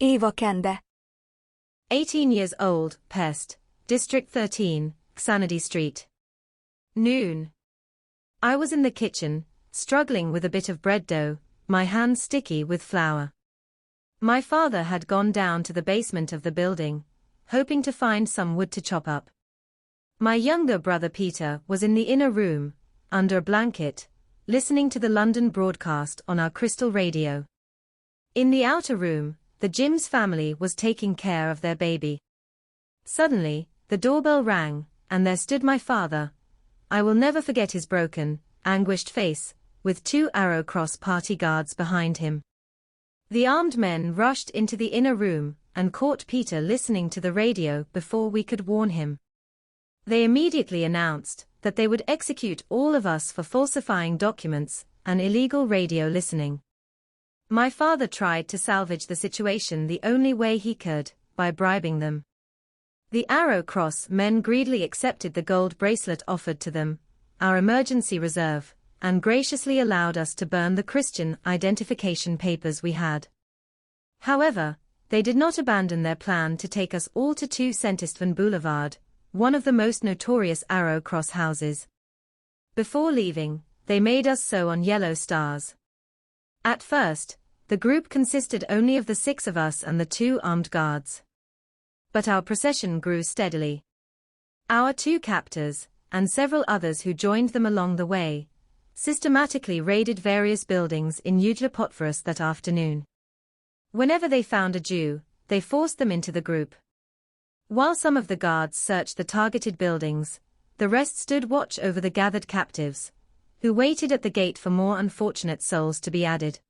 Éva Kende. 18 years old, Pest, District 13, Xanadu Street. Noon. I was in the kitchen, struggling with a bit of bread dough, my hands sticky with flour. My father had gone down to the basement of the building, hoping to find some wood to chop up. My younger brother Peter was in the inner room, under a blanket, listening to the London broadcast on our crystal radio. In the outer room, the Jim's family was taking care of their baby. Suddenly, the doorbell rang, and there stood my father. I will never forget his broken, anguished face, with 2 Arrow Cross party guards behind him. The armed men rushed into the inner room and caught Peter listening to the radio before we could warn him. They immediately announced that they would execute all of us for falsifying documents and illegal radio listening. My father tried to salvage the situation the only way he could, by bribing them. The Arrow Cross men greedily accepted the gold bracelet offered to them, our emergency reserve, and graciously allowed us to burn the Christian identification papers we had. However, they did not abandon their plan to take us all to 2 Saint-Istvan Boulevard, one of the most notorious Arrow Cross houses. Before leaving, they made us sew on yellow stars. At first, the group consisted only of the 6 of us and the 2 armed guards. But our procession grew steadily. Our 2 captors, and several others who joined them along the way, systematically raided various buildings in Ujla that afternoon. Whenever they found a Jew, they forced them into the group. While some of the guards searched the targeted buildings, the rest stood watch over the gathered captives, who waited at the gate for more unfortunate souls to be added.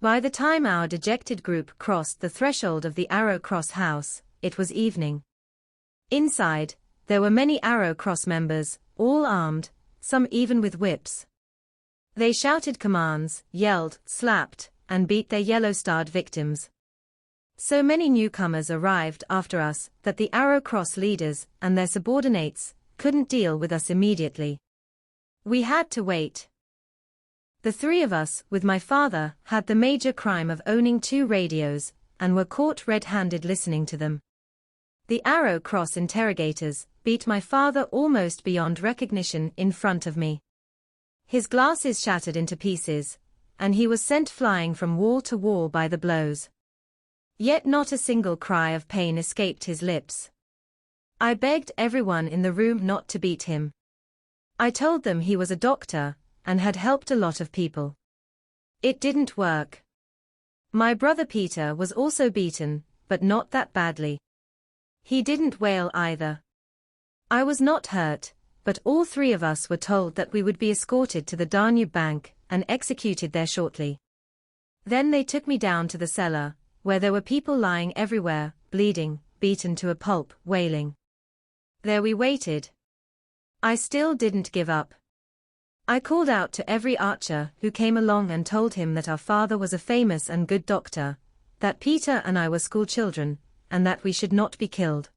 By the time our dejected group crossed the threshold of the Arrow Cross house, it was evening. Inside, there were many Arrow Cross members, all armed, some even with whips. They shouted commands, yelled, slapped, and beat their yellow-starred victims. So many newcomers arrived after us that the Arrow Cross leaders and their subordinates couldn't deal with us immediately. We had to wait. The 3 of us, with my father, had the major crime of owning 2 radios, and were caught red-handed listening to them. The Arrow Cross interrogators beat my father almost beyond recognition in front of me. His glasses shattered into pieces, and he was sent flying from wall to wall by the blows. Yet not a single cry of pain escaped his lips. I begged everyone in the room not to beat him. I told them he was a doctor, and had helped a lot of people. It didn't work. My brother Peter was also beaten, but not that badly. He didn't wail either. I was not hurt, but all 3 of us were told that we would be escorted to the Danube Bank and executed there shortly. Then they took me down to the cellar, where there were people lying everywhere, bleeding, beaten to a pulp, wailing. There we waited. I still didn't give up. I called out to every archer who came along and told him that our father was a famous and good doctor, that Peter and I were schoolchildren, and that we should not be killed.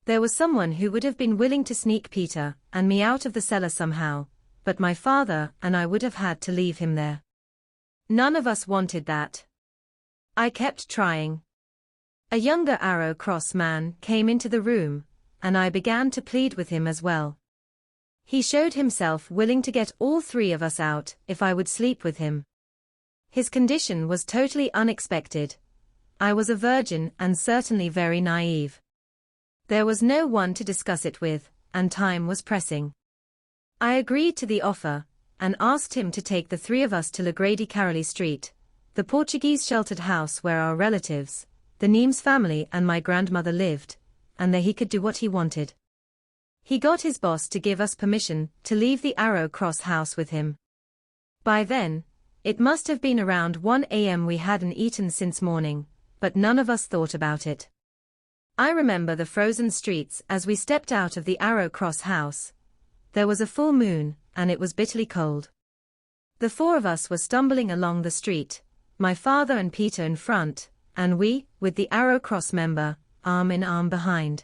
There was someone who would have been willing to sneak Peter and me out of the cellar somehow, but my father and I would have had to leave him there. None of us wanted that. I kept trying. A younger Arrow Cross man came into the room, and I began to plead with him as well. He showed himself willing to get all 3 of us out if I would sleep with him. His condition was totally unexpected. I was a virgin and certainly very naive. There was no one to discuss it with, and time was pressing. I agreed to the offer, and asked him to take the 3 of us to Lagrady Caroli Street, the Portuguese sheltered house where our relatives, the Nemes family and my grandmother lived, and there he could do what he wanted. He got his boss to give us permission to leave the Arrow Cross house with him. By then, it must have been around 1 a.m. We hadn't eaten since morning, but none of us thought about it. I remember the frozen streets as we stepped out of the Arrow Cross house. There was a full moon, and it was bitterly cold. The 4 of us were stumbling along the street, my father and Peter in front, and we, with the Arrow Cross member, arm in arm behind.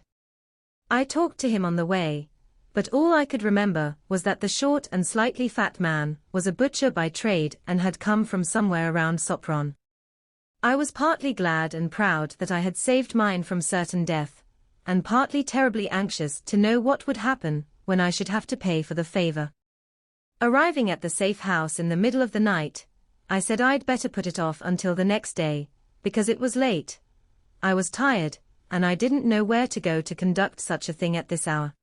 I talked to him on the way, but all I could remember was that the short and slightly fat man was a butcher by trade and had come from somewhere around Sopron. I was partly glad and proud that I had saved mine from certain death, and partly terribly anxious to know what would happen when I should have to pay for the favor. Arriving at the safe house in the middle of the night, I said I'd better put it off until the next day, because it was late. I was tired, and I didn't know where to go to conduct such a thing at this hour.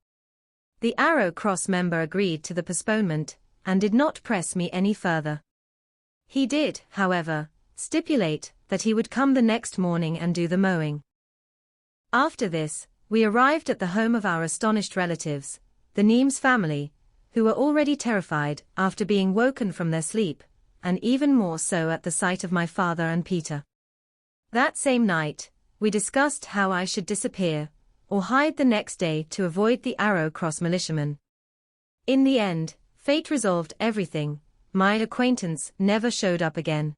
The Arrow Cross member agreed to the postponement, and did not press me any further. He did, however, stipulate that he would come the next morning and do the mowing. After this, we arrived at the home of our astonished relatives, the Nemes family, who were already terrified after being woken from their sleep, and even more so at the sight of my father and Peter. That same night, we discussed how I should disappear, or hide the next day to avoid the Arrow Cross militiamen. In the end, fate resolved everything. My acquaintance never showed up again.